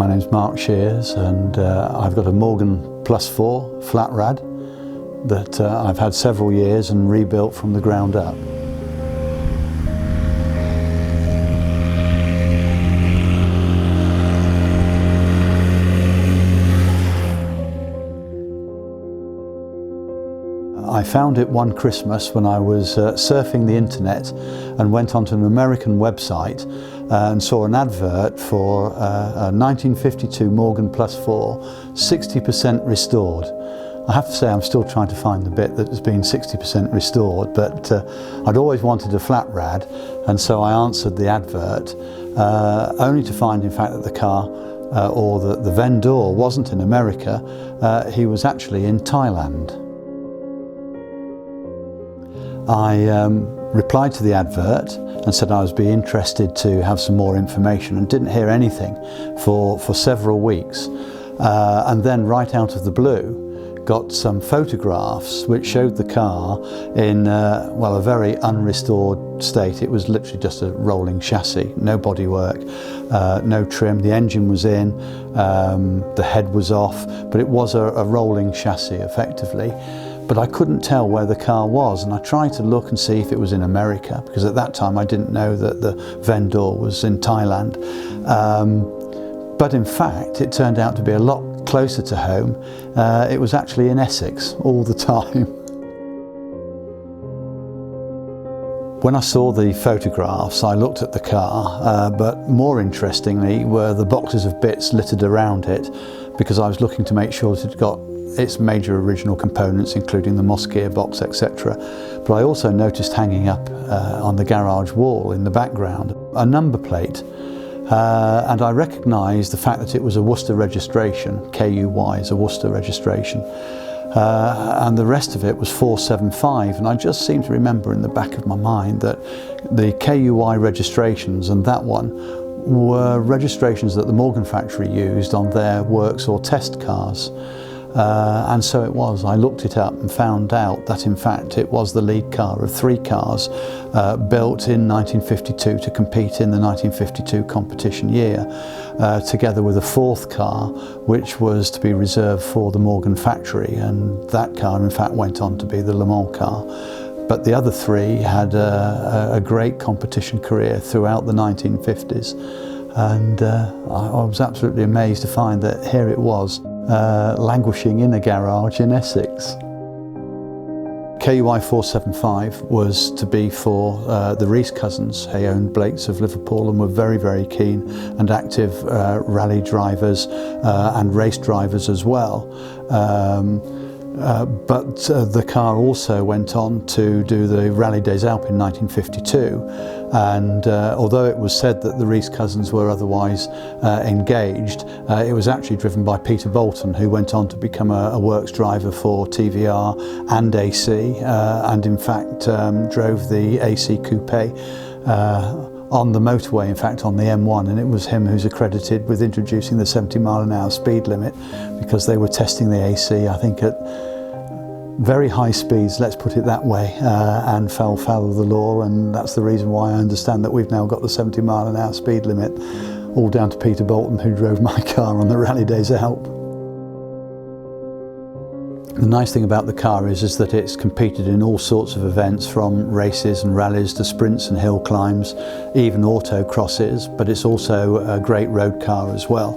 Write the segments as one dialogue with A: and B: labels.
A: My name's Mark Shears, and I've got a Morgan Plus 4 flat rad that I've had several years and rebuilt from the ground up. I found it one Christmas when I was surfing the internet and went onto an American website and saw an advert for a 1952 Morgan Plus 4 60% restored. I have to say I'm still trying to find the bit that has been 60% restored, but I'd always wanted a flat rad, and so I answered the advert only to find in fact that the car or the vendor wasn't in America, he was actually in Thailand. I replied to the advert and said I would be interested to have some more information, and didn't hear anything for several weeks, and then right out of the blue got some photographs which showed the car in well, a very unrestored state. It was literally just a rolling chassis, no bodywork, no trim. The engine was in, the head was off, but it was a rolling chassis effectively. But I couldn't tell where the car was, and I tried to look and see if it was in America, because at that time I didn't know that the vendor was in Thailand. But in fact it turned out to be a lot closer to home. It was actually in Essex all the time. When I saw the photographs, I looked at the car, but more interestingly were the boxes of bits littered around it, because I was looking to make sure that it got its major original components, including the Moss gearbox, etc. But I also noticed hanging up on the garage wall in the background a number plate, and I recognised the fact that it was a Worcester registration. KUY is a Worcester registration, and the rest of it was 475, and I just seem to remember in the back of my mind that the KUY registrations and that one were registrations that the Morgan factory used on their works or test cars. And so it was. I looked it up and found out that in fact it was the lead car of 3 cars built in 1952 to compete in the 1952 competition year, together with a 4th car which was to be reserved for the Morgan factory, and that car in fact went on to be the Le Mans car. But the other 3 had a great competition career throughout the 1950s, and I was absolutely amazed to find that here it was, languishing in a garage in Essex. KUY 475 was to be for the Rees cousins. They owned Blake's of Liverpool and were very, very keen and active rally drivers and race drivers as well. But the car also went on to do the Rallye Des Alpes in 1952, and although it was said that the Rees cousins were otherwise engaged, it was actually driven by Peter Bolton, who went on to become a works driver for TVR and AC, and in fact drove the AC Coupe on the motorway, in fact on the M1, and it was him who's accredited with introducing the 70-mile-an-hour speed limit, because they were testing the AC, I think, at very high speeds, let's put it that way, and fell foul of the law, and that's the reason why I understand that we've now got the 70-mile-an-hour speed limit, all down to Peter Bolton, who drove my car on the Rallye Des Alpes. The nice thing about the car is that it's competed in all sorts of events, from races and rallies to sprints and hill climbs, even autocrosses, but it's also a great road car as well.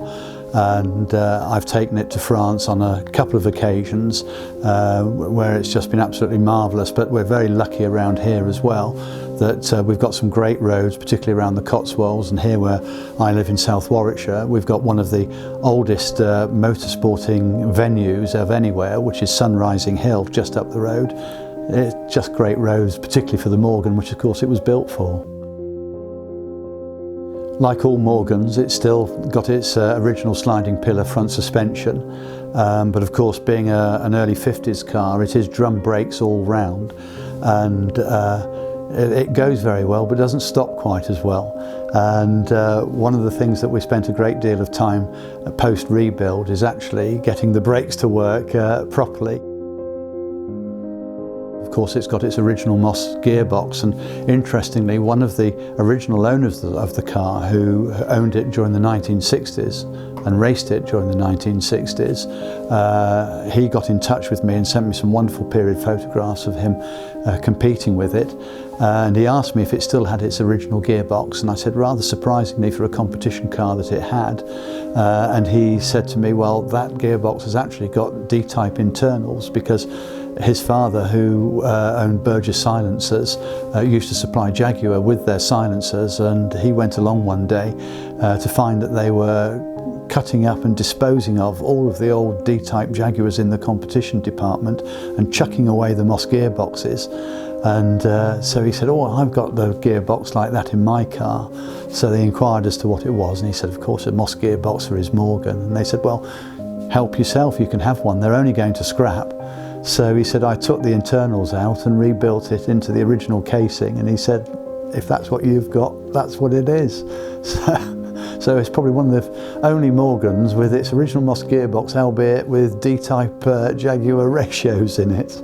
A: And I've taken it to France on a couple of occasions where it's just been absolutely marvellous, but we're very lucky around here as well that we've got some great roads, particularly around the Cotswolds, and here where I live in South Warwickshire we've got one of the oldest motorsporting venues of anywhere, which is Sunrising Hill just up the road. It's just great roads, particularly for the Morgan, which of course it was built for. Like all Morgans, it's still got its original sliding pillar front suspension, but of course being an early 50s car, it is drum brakes all round, and it goes very well but doesn't stop quite as well. And one of the things that we spent a great deal of time post rebuild is actually getting the brakes to work properly. Of course, it's got its original Moss gearbox, and interestingly, one of the original owners of the car, who owned it during the 1960s, and raced it during the 1960s. He got in touch with me and sent me some wonderful period photographs of him competing with it. And he asked me if it still had its original gearbox, and I said, rather surprisingly for a competition car, that it had. And he said to me, well, that gearbox has actually got D-type internals, because his father, who owned Burgess silencers, used to supply Jaguar with their silencers, and he went along one day to find that they were cutting up and disposing of all of the old D-type Jaguars in the competition department and chucking away the Moss gearboxes. And so he said, oh, I've got the gearbox like that in my car. So they inquired as to what it was, and he said, of course, a Moss gearbox for his Morgan. And they said, well, help yourself, you can have one, they're only going to scrap. So he said, I took the internals out and rebuilt it into the original casing, and he said, if that's what you've got, that's what it is. So it's probably one of the only Morgans with its original Moss gearbox, albeit with D-type Jaguar ratios in it.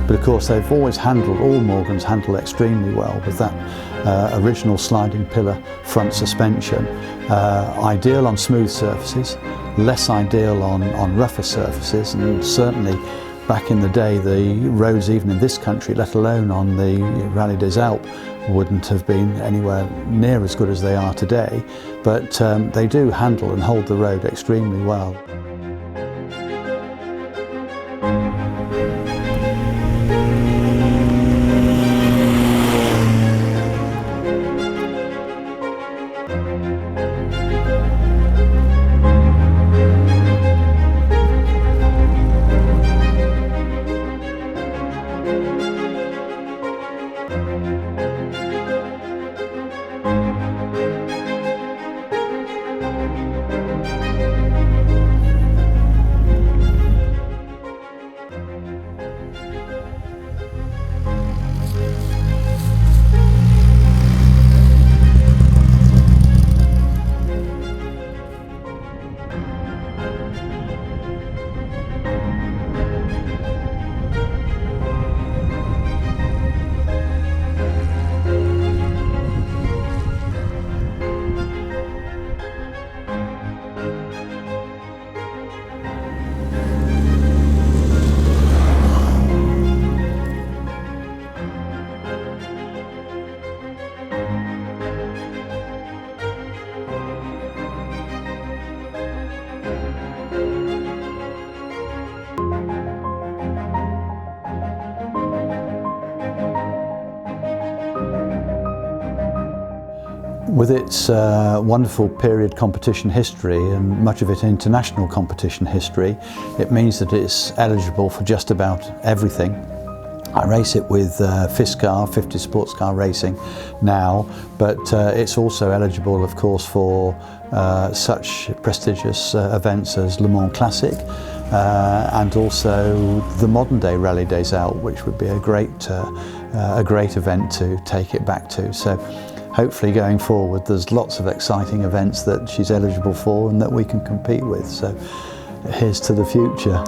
A: But of course they've always handled, all Morgans handle extremely well with that original sliding pillar front suspension. Ideal on smooth surfaces, less ideal on rougher surfaces, and certainly back in the day the roads even in this country, let alone on the Rallye Des Alpes, wouldn't have been anywhere near as good as they are today, but they do handle and hold the road extremely well. With its wonderful period competition history and much of it international competition history, it means that it's eligible for just about everything. I race it with FISCAR, 50 Sports Car Racing now, but it's also eligible, of course, for such prestigious events as Le Mans Classic and also the modern day Rallye Des Alpes, which would be a great event to take it back to. So hopefully going forward there's lots of exciting events that she's eligible for and that we can compete with. So here's to the future.